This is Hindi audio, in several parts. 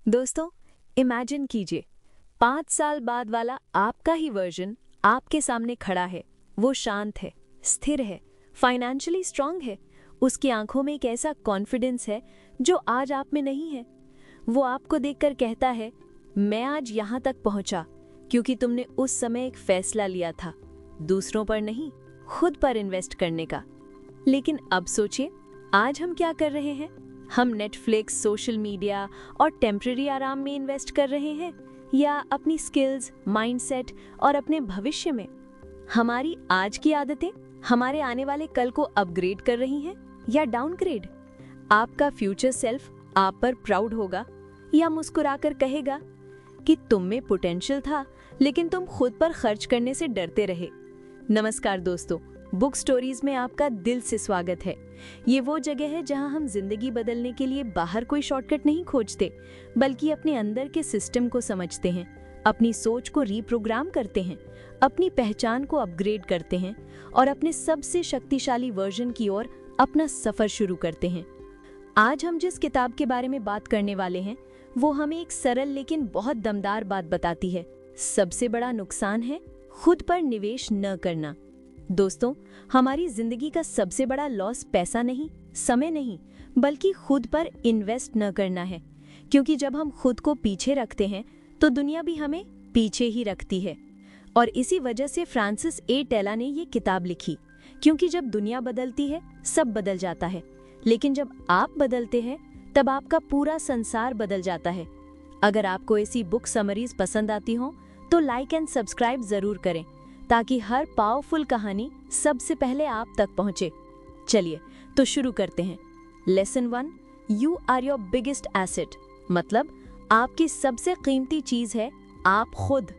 दोस्तों, इमेजिन कीजिए 5 साल बाद वाला आपका ही वर्जन आपके सामने खड़ा है। वो शांत है, स्थिर है, फाइनेंशियली स्ट्रांग है। उसकी आंखों में एक ऐसा कॉन्फिडेंस है जो आज आप में नहीं है। वो आपको देखकर कहता है, मैं आज यहाँ तक पहुँचा क्योंकि तुमने उस समय एक फैसला लिया था, दूसरों पर नहीं, खुद पर इन्वेस्ट करने का। लेकिन अब सोचिए, आज हम क्या कर रहे हैं? हम नेटफ्लिक्स, सोशल मीडिया और टेम्पररी आराम में इन्वेस्ट कर रहे हैं, या अपनी स्किल्स, माइंडसेट और अपने भविष्य में? हमारी आज की आदतें हमारे आने वाले कल को अपग्रेड कर रही हैं या डाउनग्रेड? आपका फ्यूचर सेल्फ आप पर प्राउड होगा या मुस्कुराकर कहेगा कि तुम में पोटेंशियल था लेकिन तुम खुद पर खर्च करने से डरते रहे? नमस्कार दोस्तों, बुक स्टोरीज में आपका दिल से स्वागत है। ये वो जगह है जहां हम जिंदगी बदलने के लिए बाहर कोई शॉर्टकट नहीं खोजते, बल्कि अपने अंदर के सिस्टम को समझते हैं, अपनी सोच को रीप्रोग्राम करते हैं, अपनी पहचान को अपग्रेड करते हैं और अपने सबसे शक्तिशाली वर्जन की ओर अपना सफर शुरू करते हैं। आज हम जिस किताब के बारे में बात करने वाले हैं, वो हमें एक सरल लेकिन बहुत दमदार बात बताती है। सबसे बड़ा नुकसान है खुद पर निवेश न करना। दोस्तों, हमारी जिंदगी का सबसे बड़ा लॉस पैसा नहीं, समय नहीं, बल्कि खुद पर इन्वेस्ट न करना है। क्योंकि जब हम खुद को पीछे रखते हैं तो दुनिया भी हमें पीछे ही रखती है। और इसी वजह से फ्रांसिस ए टेला ने ये किताब लिखी, क्योंकि जब दुनिया बदलती है सब बदल जाता है, लेकिन जब आप बदलते हैं तब आपका पूरा संसार बदल जाता है। अगर आपको ऐसी बुक समरीज पसंद आती हो तो लाइक एंड सब्सक्राइब जरूर करें, ताकि हर पावरफुल कहानी सबसे पहले आप तक पहुंचे। चलिए तो शुरू करते हैं। Lesson 1, you are your biggest asset, मतलब आपकी सबसे कीमती चीज है आप खुद।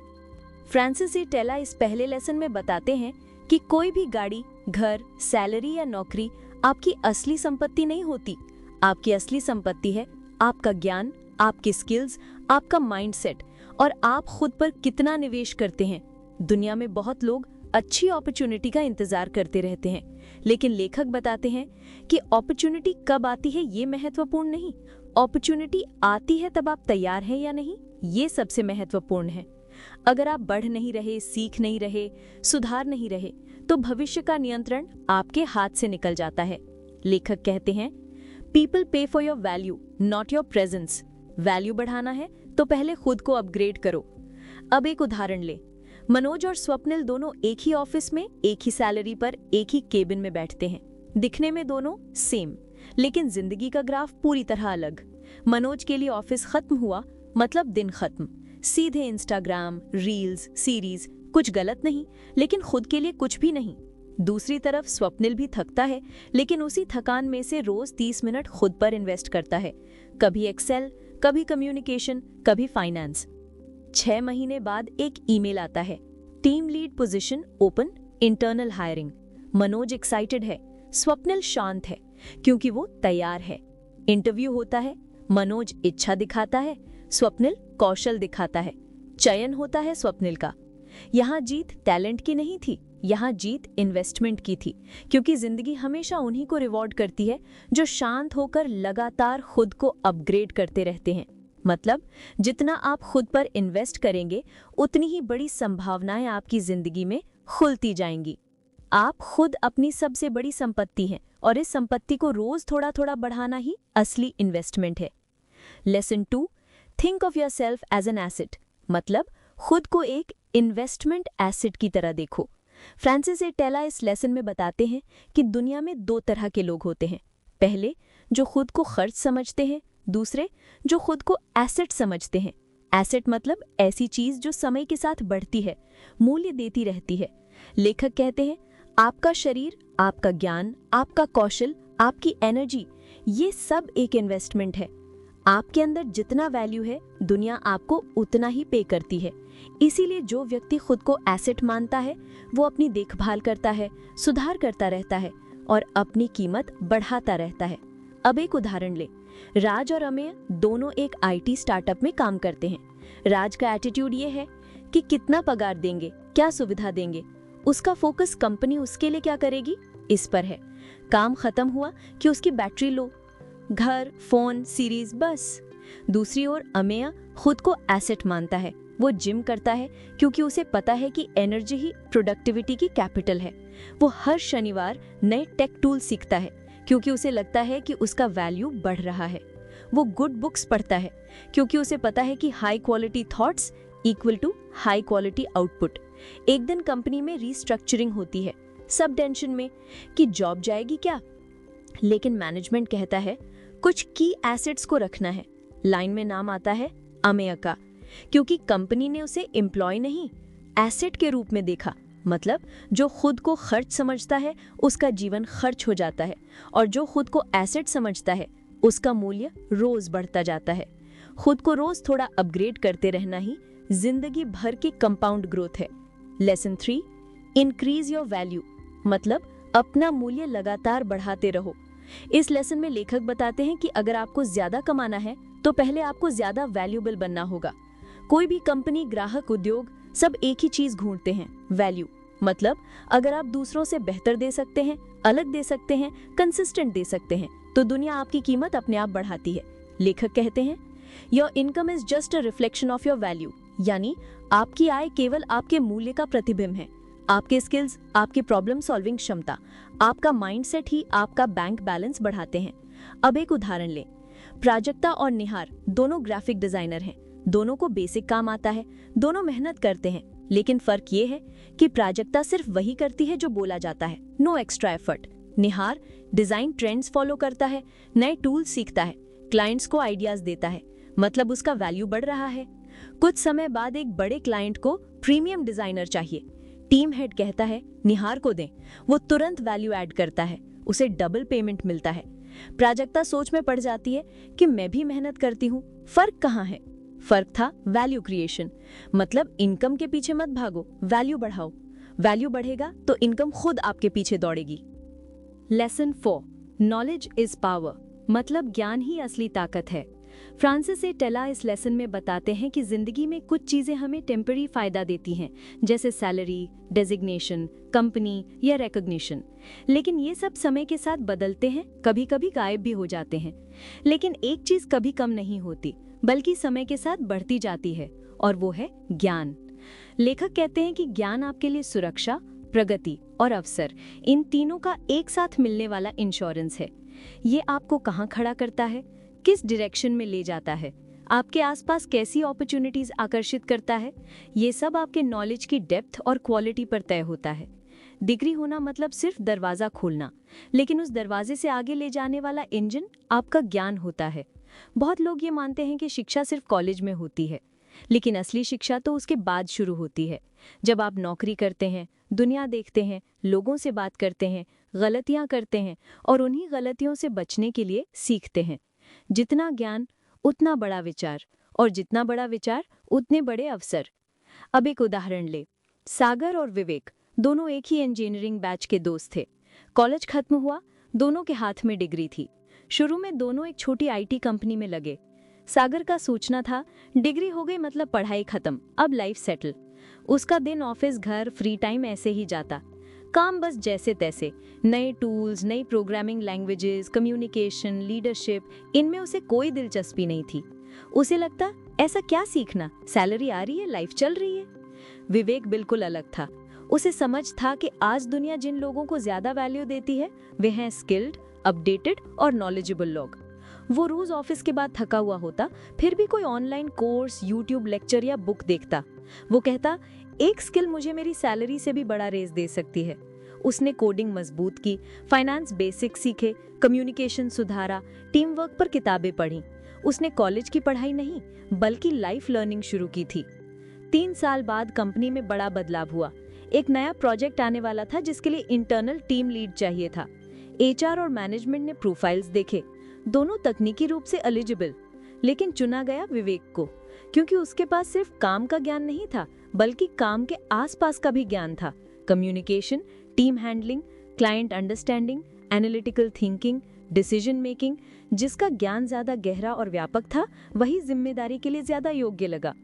फ्रांसिस ए टेला इस पहले लेसन में बताते हैं कि कोई भी गाड़ी, घर, सैलरी या नौकरी आपकी असली संपत्ति नहीं होती। आपकी असली संपत्ति है आपका ज्ञान, आपकी स्किल्स, आपका माइंडसेट और आप खुद पर कितना निवेश करते हैं। दुनिया में बहुत लोग अच्छी अपॉर्चुनिटी का इंतजार करते रहते हैं, लेकिन लेखक बताते हैं कि अपॉर्चुनिटी कब आती है ये महत्वपूर्ण नहीं, अपॉर्चुनिटी आती है तब आप तैयार हैं या नहीं, ये सबसे महत्वपूर्ण है। अगर आप बढ़ नहीं रहे, सीख नहीं रहे, सुधार नहीं रहे, तो भविष्य का नियंत्रण आपके हाथ से निकल जाता है। लेखक कहते हैं, पीपल पे for your value, not your presence. Value बढ़ाना है तो पहले खुद को अपग्रेड करो। अब एक उदाहरण ले। मनोज और स्वप्निल दोनों एक ही ऑफिस में, एक ही सैलरी पर, एक ही केबिन में बैठते हैं। दिखने में दोनों सेम, लेकिन जिंदगी का ग्राफ पूरी तरह अलग। मनोज के लिए ऑफिस खत्म हुआ मतलब दिन खत्म, सीधे इंस्टाग्राम, रील्स, सीरीज। कुछ गलत नहीं, लेकिन खुद के लिए कुछ भी नहीं। दूसरी तरफ स्वप्निल भी थकता है, लेकिन उसी थकान में से रोज 30 मिनट खुद पर इन्वेस्ट करता है। कभी एक्सेल, कभी कम्युनिकेशन, कभी फाइनेंस। 6 महीने बाद एक ईमेल आता है, team lead position open, internal hiring. Manoj excited है, स्वप्निल शांत है, क्योंकि वो तैयार है। इंटरव्यू होता है, मनोज इच्छा दिखाता है, स्वप्निल कौशल दिखाता है। चयन होता है स्वप्निल का। यहाँ जीत टैलेंट की नहीं थी, यहाँ जीत इन्वेस्टमेंट की थी, क्योंकि जिंदगी हमेशा उन्हीं को रिवॉर्ड करती है जो शांत होकर लगातार खुद को अपग्रेड करते रहते हैं। मतलब जितना आप खुद पर इन्वेस्ट करेंगे, उतनी ही बड़ी संभावनाएं आपकी जिंदगी में खुलती जाएंगी। आप खुद अपनी सबसे बड़ी संपत्ति हैं और इस संपत्ति को रोज थोड़ा थोड़ा बढ़ाना ही असली इन्वेस्टमेंट है। Lesson 2, think of yourself as an asset, मतलब खुद को एक इन्वेस्टमेंट एसेट की तरह देखो। फ्रांसिस ए टेला इस लेसन में बताते हैं कि दुनिया में 2 तरह के लोग होते हैं। पहले जो खुद को खर्च समझते हैं, दूसरे जो खुद को एसेट समझते हैं। एसेट मतलब ऐसी चीज जो समय के साथ बढ़ती है, मूल्य देती रहती है। लेखक कहते हैं, आपका शरीर, आपका ज्ञान, आपका कौशल, आपकी एनर्जी, ये सब एक इन्वेस्टमेंट है। आपके अंदर जितना वैल्यू है, दुनिया आपको उतना ही पे करती है। इसीलिए जो व्यक्ति खुद को एसेट मानता है, वो अपनी देखभाल करता है, सुधार करता रहता है और अपनी कीमत बढ़ाता रहता है। अब एक उदाहरण ले। राज और अमेय दोनों एक आईटी स्टार्टअप में काम करते हैं। राज का एटीट्यूड ये है कि कितना पगार देंगे, क्या सुविधा देंगे। उसका फोकस कंपनी उसके लिए क्या करेगी, इस पर है। काम खत्म हुआ कि उसकी बैटरी लो, घर, फोन, सीरीज, बस। दूसरी ओर अमेया खुद को एसेट मानता है। वो जिम करता है क्योंकि उसे पता है कि एनर्जी ही प्रोडक्टिविटी की कैपिटल है। वो हर शनिवार नए टेक टूल सीखता है क्योंकि उसे लगता है कि उसका वैल्यू बढ़ रहा है। वो गुड बुक्स पढ़ता है क्योंकि उसे पता है कि high quality thoughts equal to high quality output. एक दिन कंपनी में रीस्ट्रक्चरिंग होती है, सब टेंशन में कि जॉब जाएगी क्या, लेकिन मैनेजमेंट कहता है कुछ की एसेट्स को रखना है। लाइन में नाम आता है अमेया का, क्योंकि कंपनी ने उसे एम्प्लॉय नहीं एसेट के रूप में देखा। मतलब जो खुद को खर्च समझता है उसका जीवन खर्च हो जाता है, और जो खुद को एसेट समझता है उसका मूल्य रोज बढ़ता जाता है। खुद को रोज थोड़ा अपग्रेड करते रहना ही जिंदगी भर की कंपाउंड ग्रोथ है। लेसन 3, इंक्रीज योर वैल्यू, मतलब अपना मूल्य लगातार बढ़ाते रहो। इस लेसन में लेखक बताते हैं कि अगर आपको ज्यादा कमाना है तो पहले आपको ज्यादा वैल्यूएबल बनना होगा। कोई भी कंपनी, ग्राहक, उद्योग सब एक ही चीज ढूंढते हैं, वैल्यू। मतलब अगर आप दूसरों से बेहतर दे सकते हैं, अलग दे सकते हैं, कंसिस्टेंट दे सकते हैं, तो दुनिया आपकी कीमत अपने आप बढ़ाती है। लेखक कहते हैं your income is just a reflection of your value, यानी आपकी आय केवल आपके मूल्य का प्रतिबिंब है। आपके स्किल्स, आपकी प्रॉब्लम सॉल्विंग क्षमता, आपका माइंडसेट ही आपका बैंक बैलेंस बढ़ाते हैं। अब एक उदाहरण लें। प्राजक्ता और निहार दोनों ग्राफिक डिजाइनर हैं। दोनों को बेसिक काम आता है, दोनों मेहनत करते हैं, लेकिन फर्क ये है कि प्राजक्ता सिर्फ वही करती है जो बोला जाता है, नो एक्स्ट्रा एफर्ट। निहार डिजाइन ट्रेंड्स फॉलो करता है, नए टूल्स सीखता है, क्लाइंट्स को आइडियाज देता है, मतलब उसका वैल्यू बढ़ रहा है। कुछ समय बाद एक बड़े क्लाइंट को प्रीमियम डिजाइनर चाहिए। टीम हेड कहता है निहार को दें, वो तुरंत वैल्यू ऐड करता है, उसे डबल पेमेंट मिलता है। प्राजक्ता सोच में पड़ जाती है कि मैं भी मेहनत करती हूँ, फर्क कहाँ है? फर्क था वैल्यू क्रिएशन। मतलब इनकम के पीछे मत भागो, वैल्यू बढ़ाओ। वैल्यू बढ़ेगा तो इनकम खुद आपके पीछे दौड़ेगी। लेसन 4, नॉलेज इज पावर, मतलब ज्ञान ही असली ताकत है। फ्रांसिस ए टेला इस लेसन में बताते हैं कि जिंदगी में कुछ चीजें हमें टेम्पररी फायदा देती हैं, जैसे सैलरी, डेजिग्नेशन, कंपनी या रिकॉग्निशन। लेकिन ये सब समय के साथ बदलते हैं, कभी कभी गायब भी हो जाते हैं। लेकिन एक चीज कभी कम नहीं होती, बल्कि समय के साथ बढ़ती जाती है, और वो है ज्ञान। लेखक कहते हैं कि ज्ञान आपके लिए सुरक्षा, प्रगति और अवसर, इन तीनों का एक साथ मिलने वाला इंश्योरेंस है। ये आपको कहाँ खड़ा करता है, किस डायरेक्शन में ले जाता है, आपके आसपास कैसी अपॉर्चुनिटीज आकर्षित करता है, ये सब आपके नॉलेज की डेप्थ और क्वालिटी पर तय होता है। डिग्री होना मतलब सिर्फ दरवाजा खोलना, लेकिन उस दरवाजे से आगे ले जाने वाला इंजन आपका ज्ञान होता है। बहुत लोग ये मानते हैं कि शिक्षा सिर्फ कॉलेज में होती है, लेकिन असली शिक्षा तो उसके बाद शुरू होती है। जब आप नौकरी करते हैं, दुनिया देखते हैं, लोगों से बात करते हैं, गलतियां करते हैं और उन्हीं गलतियों से बचने के लिए सीखते हैं। जितना ज्ञान उतना बड़ा विचार, और जितना बड़ा विचार उतने बड़े अवसर। अब एक उदाहरण ले। सागर और विवेक दोनों एक ही इंजीनियरिंग बैच के दोस्त थे। कॉलेज खत्म हुआ, दोनों के हाथ में डिग्री थी। शुरू में दोनों एक छोटी आईटी कंपनी में लगे। सागर का सोचना था डिग्री हो गई मतलब पढ़ाई खत्म, अब लाइफ सेटल। उसका दिन ऑफिस, घर, फ्री टाइम ऐसे ही जाता। काम बस जैसे तैसे, नए टूल्स, नई प्रोग्रामिंग लैंग्वेजेस, कम्युनिकेशन, लीडरशिप, इनमें उसे कोई दिलचस्पी नहीं थी। उसे लगता ऐसा क्या सीखना, सैलरी आ रही है, लाइफ चल रही है। विवेक बिल्कुल अलग था। उसे समझ था कि आज दुनिया जिन लोगों को ज्यादा वैल्यू देती है वे हैं स्किल्ड, अपडेटेड और नॉलेजेबल लोग। वो रोज ऑफिस के बाद थका हुआ होता, फिर भी कोई ऑनलाइन कोर्स, यूट्यूब लेक्चर या बुक देखता। वो कहता एक स्किल मुझे मेरी सैलरी से भी बड़ा रेज दे सकती है। उसने कोडिंग मजबूत की, फाइनेंस बेसिक सीखे, कम्युनिकेशन सुधारा, टीम वर्क पर किताबें पढ़ी। उसने कॉलेज की पढ़ाई नहीं बल्कि लाइफ लर्निंग शुरू की थी। 3 साल बाद कंपनी में बड़ा बदलाव हुआ। एक नया प्रोजेक्ट आने वाला था जिसके लिए इंटरनल टीम लीड चाहिए था। एचआर और मैनेजमेंट ने प्रोफाइल्स देखे, दोनों तकनीकी रूप से एलिजिबल, लेकिन चुना गया विवेक को, क्योंकि उसके पास सिर्फ काम का ज्ञान नहीं था बल्कि काम के आसपास का भी ज्ञान था। Communication, team handling, client understanding, analytical thinking, decision making. जिसका ज्ञान ज्यादा गहरा और व्यापक था वही जिम्मेदारी के लिए ज्यादा योग्य लगा।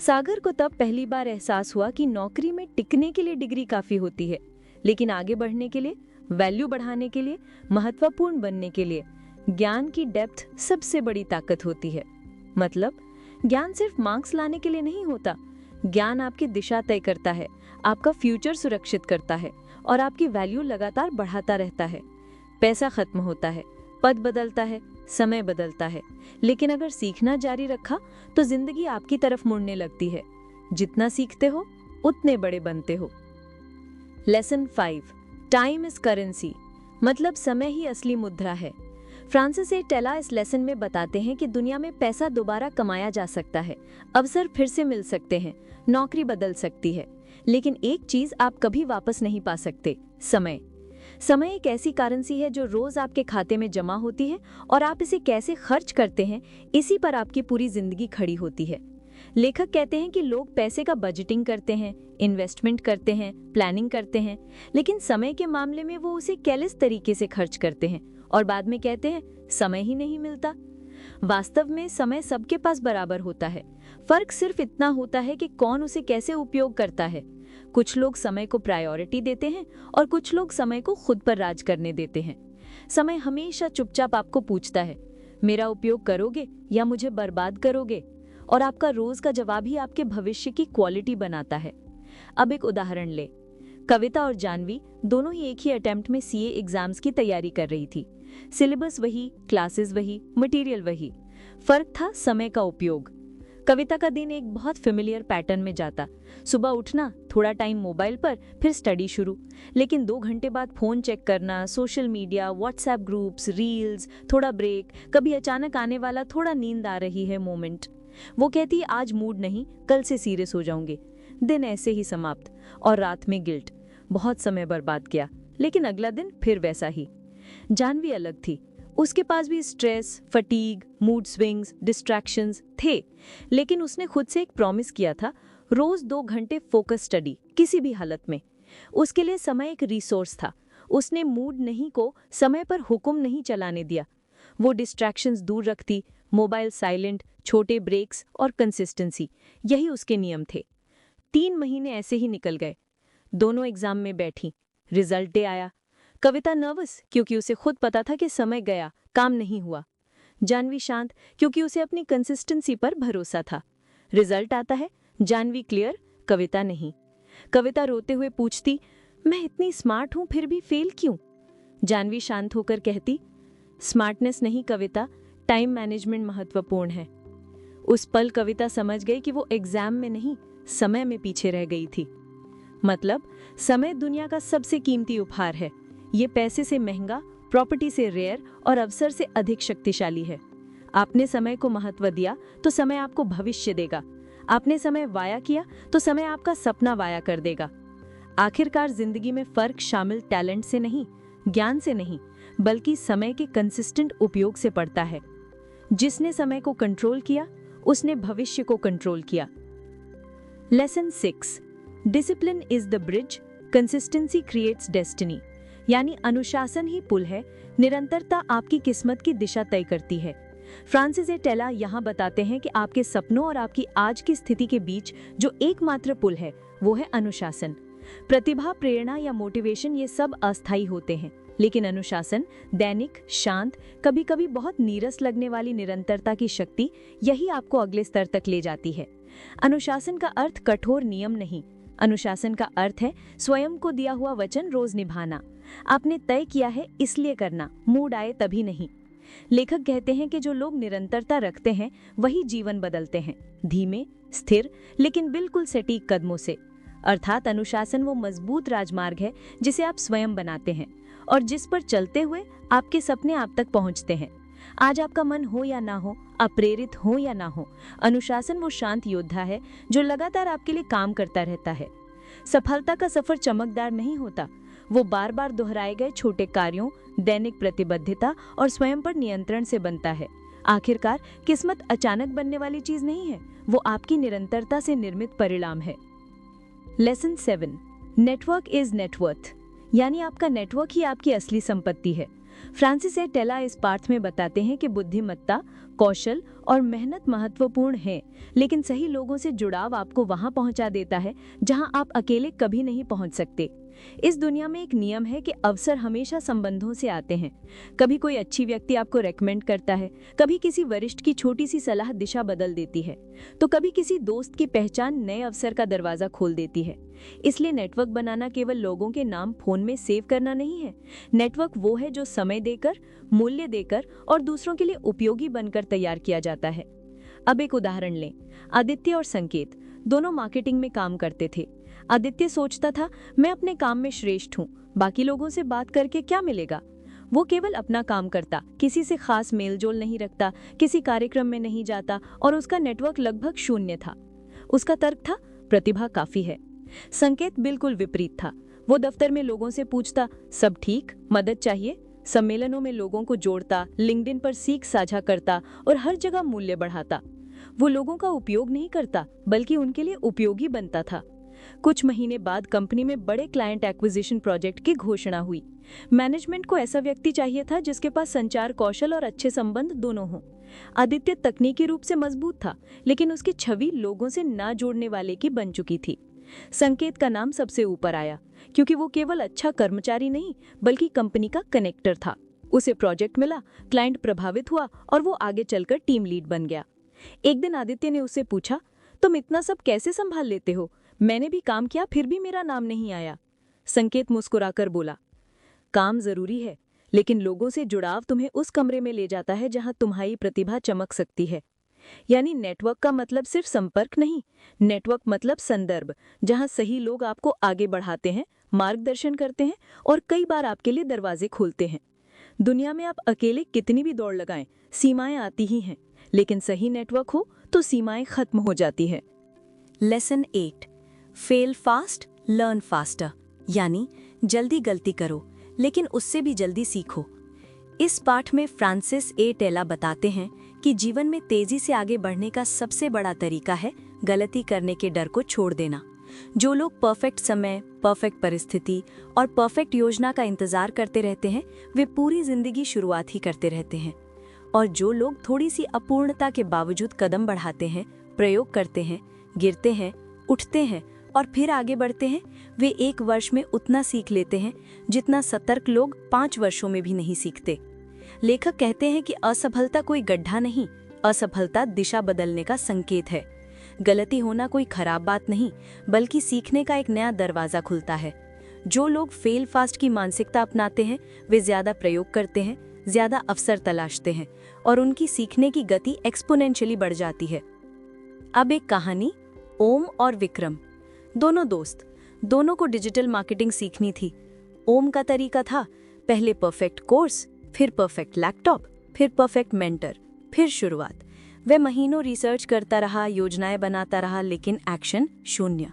सागर को तब पहली बार एहसास हुआ कि नौकरी में टिकने के लिए डिग्री काफी होती है, लेकिन आगे बढ़ने के लिए, वैल्यू बढ़ाने के लिए, महत्वपूर्ण बनने के लिए ज्ञान की डेप्थ सबसे बड़ी ताकत होती है। मतलब ज्ञान सिर्फ मार्क्स लाने के लिए नहीं होता। ज्ञान आपकी दिशा तय करता है, आपका फ्यूचर सुरक्षित करता है और आपकी वैल्यू लगातार बढ़ाता रहता है। पैसा खत्म होता है, पद बदलता है, समय बदलता है, लेकिन अगर सीखना जारी रखा तो जिंदगी आपकी तरफ मुड़ने लगती है। जितना सीखते हो उतने बड़े बनते हो। लेसन 5, टाइम इज करेंसी, मतलब समय ही असली मुद्रा है। फ्रांसिस ए टेला इस लेसन में बताते हैं कि दुनिया में पैसा दोबारा कमाया जा सकता है, अवसर फिर से मिल सकते हैं, नौकरी बदल सकती है, लेकिन एक चीज आप कभी वापस नहीं पा सकते, समय। समय एक ऐसी करेंसी है जो रोज आपके खाते में जमा होती है और आप इसे कैसे खर्च करते हैं, इसी पर आपकी पूरी जिंदगी खड़ी होती है। लेखक कहते हैं कि लोग पैसे का बजटिंग करते हैं, इन्वेस्टमेंट करते हैं, प्लानिंग करते हैं, लेकिन समय के मामले में वो उसे केयरलेस तरीके से खर्च करते हैं और बाद में कहते हैं समय ही नहीं मिलता। वास्तव में समय सबके पास बराबर होता है, फर्क सिर्फ इतना होता है कि कौन उसे कैसे उपयोग करता है। कुछ लोग समय को प्रायोरिटी देते हैं और कुछ लोग समय को खुद पर राज करने देते हैं। समय हमेशा चुपचाप आपको पूछता है, मेरा उपयोग करोगे या मुझे बर्बाद करोगे? और आपका रोज का जवाब ही आपके भविष्य की क्वालिटी बनाता है। अब एक उदाहरण ले। कविता और जानवी दोनों ही एक ही अटेम्प्ट में सीए एग्जाम्स की तैयारी कर रही थी। सिलेबस वही, क्लासेस वही, मटेरियल वही, फर्क था समय का उपयोग। कविता का दिन एक बहुत फेमिलियर पैटर्न में जाता। सुबह उठना, थोड़ा टाइम मोबाइल पर, फिर स्टडी शुरू। लेकिन 2 घंटे बाद फोन चेक करना, social media, WhatsApp groups, reels, थोड़ा ब्रेक, कभी अचानक आने वाला थोड़ा नींद आ रही है मोमेंट। वो कहती आज मूड नहीं, कल से सीरियस हो जाऊंगे। दिन ऐसे ही समाप्त और रात में गिल्ट, बहुत समय बर्बाद किया। लेकिन अगला दिन फिर वैसा ही। जानवी अलग थी, उसके पास भी stress, fatigue, mood swings, distractions थे, लेकिन उसने खुद से एक प्रॉमिस किया था, रोज 2 घंटे फोकस स्टडी, किसी भी हालत में। उसके लिए समय एक रिसोर्स था। उसने मूड नहीं को समय पर हुक्म नहीं चलाने दिया। वो डिस्ट्रैक्शंस दूर रखती, मोबाइल साइलेंट, छोटे ब्रेक्स और कंसिस्टेंसी, यही उसके नियम थे। 3 महीने ऐसे ही निकल गए। दोनों एग्जाम में बैठी, रिजल्ट डे आया। कविता नर्वस क्योंकि उसे खुद पता था कि समय गया, काम नहीं हुआ। जानवी शांत क्योंकि उसे अपनी कंसिस्टेंसी पर भरोसा था। रिजल्ट आता है, जानवी क्लियर, कविता नहीं। कविता रोते हुए पूछती, मैं इतनी स्मार्ट हूं फिर भी फेल क्यों? जानवी शांत होकर कहती, स्मार्टनेस नहीं कविता, टाइम मैनेजमेंट महत्वपूर्ण है। उस पल कविता समझ गई कि वो एग्जाम में नहीं, समय में पीछे रह गई थी। मतलब समय दुनिया का सबसे कीमती उपहार है। ये पैसे से महंगा, प्रॉपर्टी से रेयर और अवसर से अधिक शक्तिशाली है। आपने समय को महत्व दिया तो समय आपको भविष्य देगा। आपने समय वाया किया तो समय आपका सपना वाया कर देगा। आखिरकार जिंदगी में फर्क शामिल टैलेंट से नहीं, ज्ञान से नहीं, बल्कि समय के कंसिस्टेंट उपयोग से पड़ता है। जिसने समय को कंट्रोल किया, उसने भविष्य को कंट्रोल किया। Lesson 6, discipline is the bridge, consistency creates destiny. यानी अनुशासन ही पुल है, निरंतरता आपकी किस्मत की दिशा तय करती है। फ्रांसिस ए टेला यहाँ बताते हैं कि आपके सपनों और आपकी आज की स्थिति के बीच जो एकमात्र पुल है, वो है अनुशासन। प्रतिभा, प्रेरणा या मोटिवेशन ये सब अस्थायी होते हैं, लेकिन अनुशासन, दैनिक, शांत, कभी कभी बहुत नीरस लगने वाली निरंतरता की शक्ति, यही आपको अगले स्तर तक ले जाती है। अनुशासन का अर्थ कठोर नियम नहीं, अनुशासन का अर्थ है स्वयं को दिया हुआ वचन रोज निभाना। आपने तय किया है इसलिए करना, मूड आए तभी नहीं। लेखक कहते हैं कि जो लोग निरंतरता रखते हैं वही जीवन बदलते हैं, धीमे, स्थिर, लेकिन बिल्कुल सटीक कदमों से। अर्थात अनुशासन वो मजबूत राजमार्ग है जिसे आप स्वयं बनाते हैं और जिस पर चलते हुए आपके सपने आप तक पहुंचते हैं। आज आपका मन हो या ना हो, आप प्रेरित हो या ना हो, अनुशासन वो शांत योद्धा है जो लगातार आपके लिए काम करता रहता है। सफलता का सफर चमकदार नहीं होता, वो बार बार दोहराए गए छोटे कार्यों, दैनिक प्रतिबद्धता और स्वयं पर नियंत्रण से बनता है। आखिरकार किस्मत अचानक बनने वाली चीज नहीं है, वो आपकी निरंतरता से निर्मित परिणाम है। लेसन 7, नेटवर्क इज नेटवर्थ, यानी आपका नेटवर्क ही आपकी असली संपत्ति है। फ्रांसिस ए टेला इस पाठ में बताते हैं कि बुद्धिमत्ता, कौशल और मेहनत महत्वपूर्ण है, लेकिन सही लोगों से जुड़ाव आपको वहां पहुंचा देता है जहां आप अकेले कभी नहीं पहुंच सकते। इस दुनिया में एक नियम है कि अवसर हमेशा संबंधों से आते हैं। कभी कोई अच्छी व्यक्ति आपको रेकमेंड करता है, कभी किसी वरिष्ठ की छोटी सी सलाह दिशा बदल देती है, तो कभी किसी दोस्त की पहचान नए अवसर का दरवाजा खोल देती है। इसलिए नेटवर्क बनाना केवल लोगों के नाम फोन में सेव करना नहीं है। नेटवर्क वो है जो समय देकर, मूल्य देकर और दूसरों के लिए उपयोगी बनकर तैयार किया जाता है। अब एक उदाहरण लें। आदित्य और संकेत दोनों मार्केटिंग में काम करते थे। आदित्य सोचता था, मैं अपने काम में श्रेष्ठ हूँ, बाकी लोगों से बात करके क्या मिलेगा। वो केवल अपना काम करता, किसी से खास मेलजोल नहीं रखता, किसी कार्यक्रम में नहीं जाता और उसका नेटवर्क लगभग शून्य था। उसका तर्क था, प्रतिभा काफी है। संकेत बिल्कुल विपरीत था। वो दफ्तर में लोगों से पूछता, सब ठीक, मदद चाहिए। सम्मेलनों में लोगों को जोड़ता, लिंक्डइन पर सीख साझा करता और हर जगह मूल्य बढ़ाता। वो लोगों का उपयोग नहीं करता, बल्कि उनके लिए उपयोगी बनता था। कुछ महीने बाद कंपनी में बड़े क्लाइंट एक्विजिशन प्रोजेक्ट की घोषणा हुई। मैनेजमेंट को ऐसा व्यक्ति चाहिए था जिसके पास संचार कौशल और अच्छे संबंध दोनों हों। आदित्य तकनीकी रूप से मजबूत था, लेकिन उसकी छवि लोगों से ना जोड़ने वाले की बन चुकी थी। संकेत का नाम सबसे ऊपर आया, क्योंकि वो केवल अच्छा कर्मचारी नहीं, बल्कि कंपनी का कनेक्टर था। उसे प्रोजेक्ट मिला, क्लाइंट प्रभावित हुआ और वो आगे चलकर टीम लीड बन गया। एक दिन आदित्य ने उससे पूछा, तुम इतना सब कैसे संभाल लेते हो? मैंने भी काम किया, फिर भी मेरा नाम नहीं आया। संकेत मुस्कुराकर बोला, काम जरूरी है, लेकिन लोगों से जुड़ाव तुम्हें उस कमरे में ले जाता है जहां तुम्हारी प्रतिभा चमक सकती है। यानी नेटवर्क का मतलब सिर्फ संपर्क नहीं, नेटवर्क मतलब संदर्भ, जहां सही लोग आपको आगे बढ़ाते हैं, मार्गदर्शन करते हैं और कई बार आपके लिए दरवाजे खोलते हैं। दुनिया में आप अकेले कितनी भी दौड़ लगाएं, सीमाएं आती ही हैं, लेकिन सही नेटवर्क हो तो सीमाएं खत्म हो जाती है। Lesson 8, fail fast, learn faster, यानी जल्दी गलती करो लेकिन उससे भी जल्दी सीखो। इस पाठ में फ्रांसिस ए टेला बताते हैं कि जीवन में तेजी से आगे बढ़ने का सबसे बड़ा तरीका है गलती करने के डर को छोड़ देना। जो लोग परफेक्ट समय, परफेक्ट परिस्थिति और परफेक्ट योजना का इंतजार करते रहते हैं, वे पूरी जिंदगी शुरुआत ही करते रहते हैं। और जो लोग थोड़ी सी अपूर्णता के बावजूद कदम बढ़ाते हैं, प्रयोग करते हैं, गिरते हैं, उठते हैं और फिर आगे बढ़ते हैं, वे 1 वर्ष में उतना सीख लेते हैं जितना सतर्क लोग 5 वर्षों में भी नहीं सीखते। लेखक कहते हैं कि असफलता कोई गड्ढा नहीं, असफलता दिशा बदलने का संकेत है। गलती होना कोई खराब बात नहीं, बल्कि सीखने का एक नया दरवाजा खुलता है। जो लोग फेल फास्ट की मानसिकता अपनाते हैं, वे ज्यादा प्रयोग करते हैं, ज्यादा अवसर तलाशते हैं और उनकी सीखने की गति एक्सपोनेंशियली बढ़ जाती है। अब एक कहानी, ओम और विक्रम, दोनों दोस्त, दोनों को डिजिटल मार्केटिंग सीखनी थी। ओम का तरीका था, पहले परफेक्ट कोर्स, फिर परफेक्ट लैपटॉप, फिर परफेक्ट मेंटर, फिर शुरुआत। वह महीनों रिसर्च करता रहा, योजनाएं बनाता रहा, लेकिन एक्शन शून्य।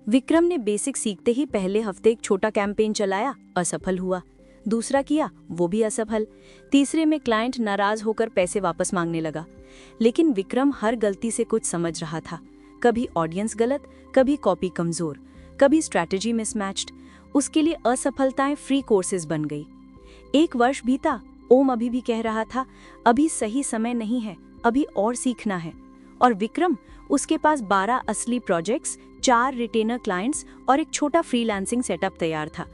विक्रम ने बेसिक सीखते ही पहले हफ्ते एक छोटा कैंपेन चलाया, असफल हुआ। दूसरा किया, वो भी असफल। तीसरे में क्लाइंट नाराज होकर पैसे वापस मांगने लगा। लेकिन विक्रम हर गलती से कुछ समझ रहा था। कभी ऑडियंस गलत, कभी कॉपी कमजोर, कभी स्ट्रैटेजी मिसमैच्ड। उसके लिए असफलताएं फ्री कोर्सेज बन गई। 1 वर्ष बीता, ओम अभी भी कह रहा था, अभी सही समय नहीं है, अभी और सीखना है। और विक्रम, उसके पास 12 असली प्रोजेक्ट्स, 4 रिटेनर क्लाइंट्स और एक छोटा फ्रीलांसिंग सेटअप तैयार था।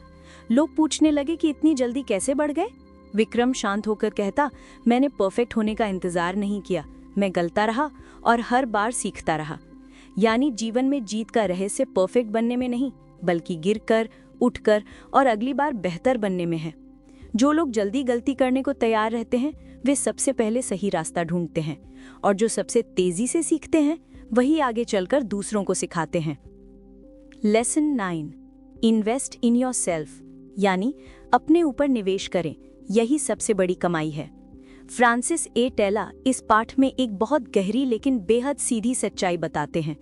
लोग पूछने लगे कि इतनी जल्दी कैसे बढ़ गए? विक्रम शांत होकर कहता, मैंने परफेक्ट होने का इंतजार नहीं किया, मैं गलता रहा और हर बार सीखता रहा। यानी जीवन में जीत का रहस्य परफेक्ट बनने में नहीं, बल्कि गिरकर, उठकर और अगली बार बेहतर बनने में है। जो लोग जल्दी गलती करने को तैयार रहते हैं, वे सबसे पहले सही रास्ता ढूंढते हैं, और जो सबसे तेजी से सीखते हैं, वही आगे चलकर दूसरों को सिखाते हैं। लेसन 9, इन्वेस्ट इन योरसेल्फ, यानी अपने ऊपर निवेश करें, यही सबसे बड़ी कमाई है। फ्रांसिस ए टेला इस पाठ में एक बहुत गहरी लेकिन बेहद सीधी सच्चाई बताते हैं।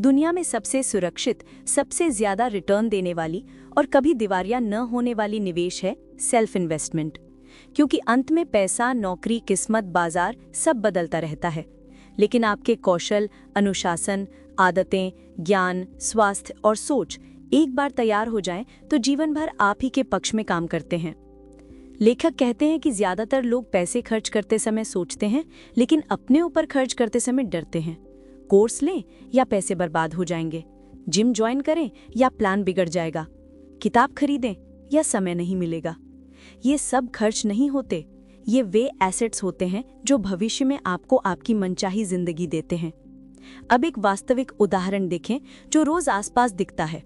दुनिया में सबसे सुरक्षित, सबसे ज्यादा रिटर्न देने वाली और कभी दिवालिया न होने वाली निवेश है सेल्फ इन्वेस्टमेंट। क्योंकि अंत में पैसा, नौकरी, किस्मत, बाजार सब बदलता रहता है, लेकिन आपके कौशल, अनुशासन, आदतें, ज्ञान, स्वास्थ्य और सोच एक बार तैयार हो जाएं तो जीवन भर आप ही के पक्ष में काम करते हैं। लेखक कहते हैं कि ज्यादातर लोग पैसे खर्च करते समय सोचते हैं, लेकिन अपने ऊपर खर्च करते समय डरते हैं। कोर्स लें या पैसे बर्बाद हो जाएंगे, जिम ज्वाइन करें या प्लान बिगड़ जाएगा। किताब खरीदें या समय नहीं मिलेगा। ये सब खर्च नहीं होते, ये वे एसेट्स होते हैं जो भविष्य में आपको आपकी मनचाही जिंदगी देते हैं। अब एक वास्तविक उदाहरण देखें जो रोज आसपास दिखता है।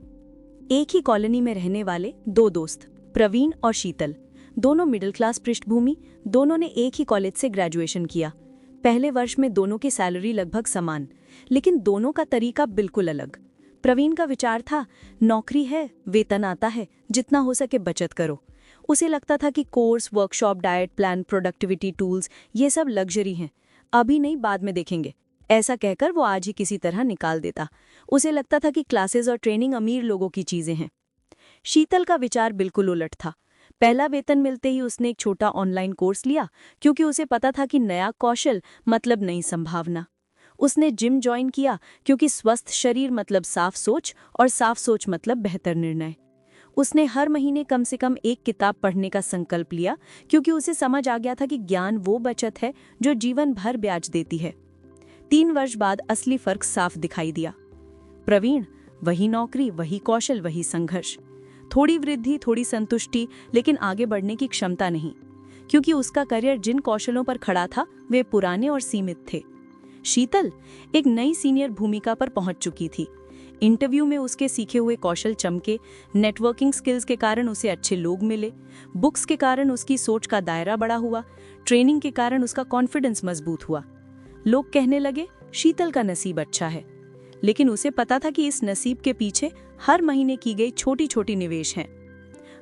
एक ही कॉलोनी में रहने वाले दो दोस्त, प्रवीण और शीतल, दोनों मिडिल क्लास पृष्ठभूमि, दोनों ने एक ही कॉलेज से ग्रेजुएशन किया। पहले वर्ष में दोनों की सैलरी लगभग समान, लेकिन दोनों का तरीका बिल्कुल अलग। प्रवीण का विचार था, नौकरी है, वेतन आता है, जितना हो सके बचत करो। उसे लगता था कि course, workshop, diet plan, productivity tools, ये सब लग्जरी हैं, अभी नहीं बाद में देखेंगे। ऐसा कहकर वो आज ही किसी तरह निकाल देता। उसे लगता था कि क्लासेस और ट्रेनिंग अमीर लोगों की चीजें हैं। शीतल का विचार बिल्कुल उलट था। पहला वेतन मिलते ही उसने एक छोटा ऑनलाइन कोर्स लिया, क्योंकि उसे पता था कि नया कौशल मतलब नई संभावना। उसने जिम ज्वाइन किया, क्योंकि स्वस्थ शरीर मतलब साफ सोच, और साफ सोच मतलब बेहतर निर्णय। उसने हर महीने कम से कम एक किताब पढ़ने का संकल्प लिया, क्योंकि उसे समझ आ गया था कि ज्ञान वो बचत है जो जीवन भर ब्याज देती है। 3 वर्ष बाद असली फर्क साफ दिखाई दिया। प्रवीण, वही नौकरी, वही कौशल, वही संघर्ष। थोड़ी वृद्धि, थोड़ी संतुष्टि, लेकिन आगे बढ़ने की क्षमता नहीं, क्योंकि उसका करियर जिन कौशलों पर खड़ा था वे पुराने और सीमित थे। शीतल एक नई सीनियर भूमिका पर पहुंच चुकी थी। इंटरव्यू में उसके सीखे हुए कौशल चमके, नेटवर्किंग स्किल्स के कारण उसे अच्छे लोग मिले, बुक्स के कारण उसकी सोच का दायरा बड़ा हुआ, ट्रेनिंग के कारण उसका कॉन्फिडेंस मजबूत हुआ। लोग कहने लगे, शीतल का नसीब अच्छा है। लेकिन उसे पता था कि इस नसीब के पीछे हर महीने की गई छोटी छोटी निवेश हैं।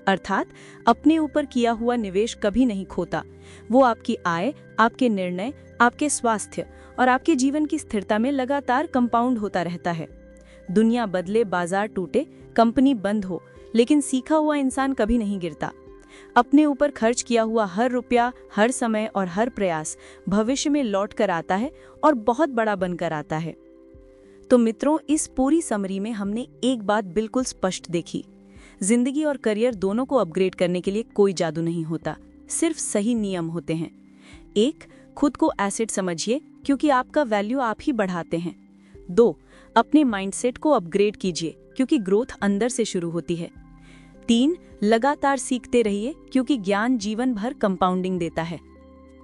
अर्थात अपने ऊपर किया हुआ निवेश कभी नहीं खोता। वो आपकी आय, आपके निर्णय, आपके स्वास्थ्य और आपके जीवन की स्थिरता में लगातार कंपाउंड होता रहता है। दुनिया बदले, बाजार टूटे, कंपनी बंद हो, लेकिन सीखा हुआ इंसान कभी नहीं गिरता। अपने ऊपर खर्च किया हुआ हर रुपया, हर समय और हर प्रयास भविष्य में लौट कर आता है और बहुत बड़ा बनकर आता है। तो मित्रों, इस पूरी समरी में हमने एक बात बिल्कुल स्पष्ट देखी। जिंदगी और करियर दोनों को अपग्रेड करने के लिए कोई जादू नहीं होता, सिर्फ सही नियम होते हैं। 1, खुद को एसेट समझिए, क्योंकि आपका वैल्यू आप ही बढ़ाते हैं। 2, अपने माइंडसेट को अपग्रेड कीजिए, क्योंकि ग्रोथ अंदर से शुरू होती है। 3, लगातार सीखते रहिए, क्योंकि ज्ञान जीवन भर कंपाउंडिंग देता है।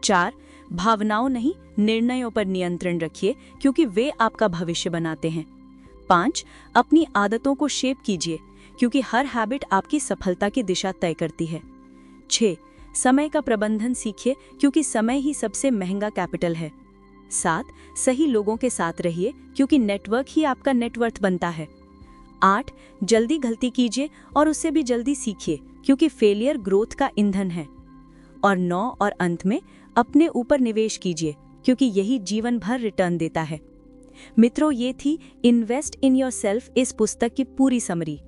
4, भावनाओं नहीं, निर्णयों पर नियंत्रण रखिए, क्योंकि वे आपका भविष्य बनाते हैं। 5, अपनी आदतों को शेप कीजिए, क्योंकि हर हैबिट आपकी सफलता की दिशा तय करती है। 6, समय का प्रबंधन सीखिए, क्योंकि समय ही सबसे महंगा कैपिटल है। 7, सही लोगों के साथ रहिए, क्योंकि नेटवर्क ही आपका नेटवर्थ बनता है। 8, जल्दी गलती कीजिए और उससे भी जल्दी सीखिए, क्योंकि फेलियर ग्रोथ का ईंधन है। और 9 और अंत में, अपने ऊपर निवेश कीजिए, क्योंकि यही जीवन भर रिटर्न देता है। मित्रों, ये थी इन्वेस्ट इन योरसेल्फ इस पुस्तक की पूरी समरी।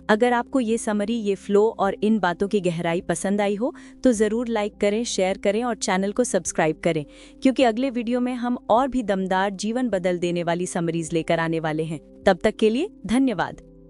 अगर आपको ये समरी, ये फ्लो और इन बातों की गहराई पसंद आई हो तो ज़रूर लाइक करें, शेयर करें और चैनल को सब्सक्राइब करें, क्योंकि अगले वीडियो में हम और भी दमदार जीवन बदल देने वाली समरीज लेकर आने वाले हैं। तब तक के लिए धन्यवाद।